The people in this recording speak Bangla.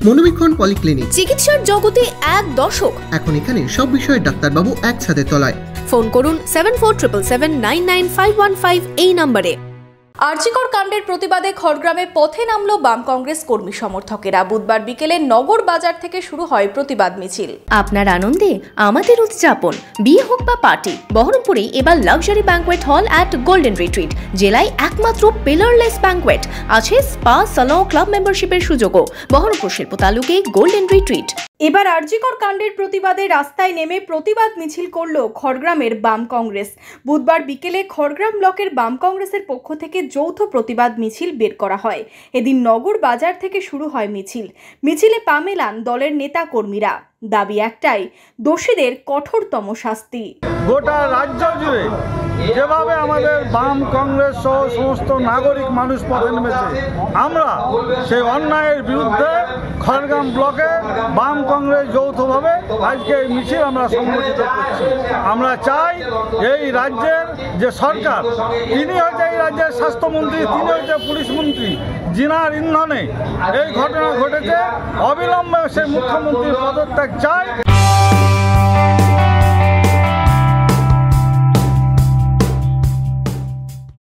মনোবীক্ষণ পলিক্লিনিক, চিকিৎসার জগতে এক দশক। এখন এখানে সব বিষয়ে ডাক্তারবাবু একসাথে তলায়। ফোন করুন 7477799515 এই নম্বরে। আরজিকর কাণ্ডের প্রতিবাদে খড়গ্রামে পথে নামল বাম কংগ্রেস কর্মী সমর্থকেরা। বুধবার বিকেলে নগর বাজার থেকে শুরু হয় প্রতিবাদ মিছিল। আপনার আনন্দে আমাদের উদযাপন, বিয়ে হোক বা পার্টি, বহরমপুরে এবার luxury banquet hall at golden retreat. জেলায় একমাত্র পিলারলেস ব্যাঙ্কোয়েট, আছে স্পা, সালন, ক্লাব মেম্বারশিপের সুযোগও। বহরমপুর শিল্প তালুকে গোল্ডেন রিট্রিট। এবার আরজিকর কাণ্ডের প্রতিবাদে রাস্তায় নেমে প্রতিবাদ মিছিল করল খড়গ্রামের বাম কংগ্রেস। বুধবার বিকেলে খড়গ্রাম ব্লকের বাম কংগ্রেসের পক্ষ থেকে যৌথ প্রতিবাদ মিছিল বের করা হয়। এদিন নগর বাজার থেকে শুরু হয় মিছিল। মিছিলে পা মেলান দলের নেতা কর্মীরা। দাবি একটাই, দোষীদের কঠোরতম শাস্তি। গোটা রাজ্য জুড়ে যেভাবে আমাদের বাম কংগ্রেস সহ সমস্ত নাগরিক মানুষ পথে নেমেছে, আমরা সেই অন্যায়ের বিরুদ্ধে খড়গ্রাম ব্লকে বাম কংগ্রেস যৌথভাবে আজকে এই মিছিল আমরা সংগঠিত করছি। আমরা চাই এই রাজ্যের যে সরকার, তিনি হচ্ছে এই রাজ্যের স্বাস্থ্যমন্ত্রী, তিনি হচ্ছে পুলিশ মন্ত্রী, জিনার ইন্ধনে এই ঘটনা ঘটেছে, অবিলম্বে সেই মুখ্যমন্ত্রীর পদত্যাগ চাই।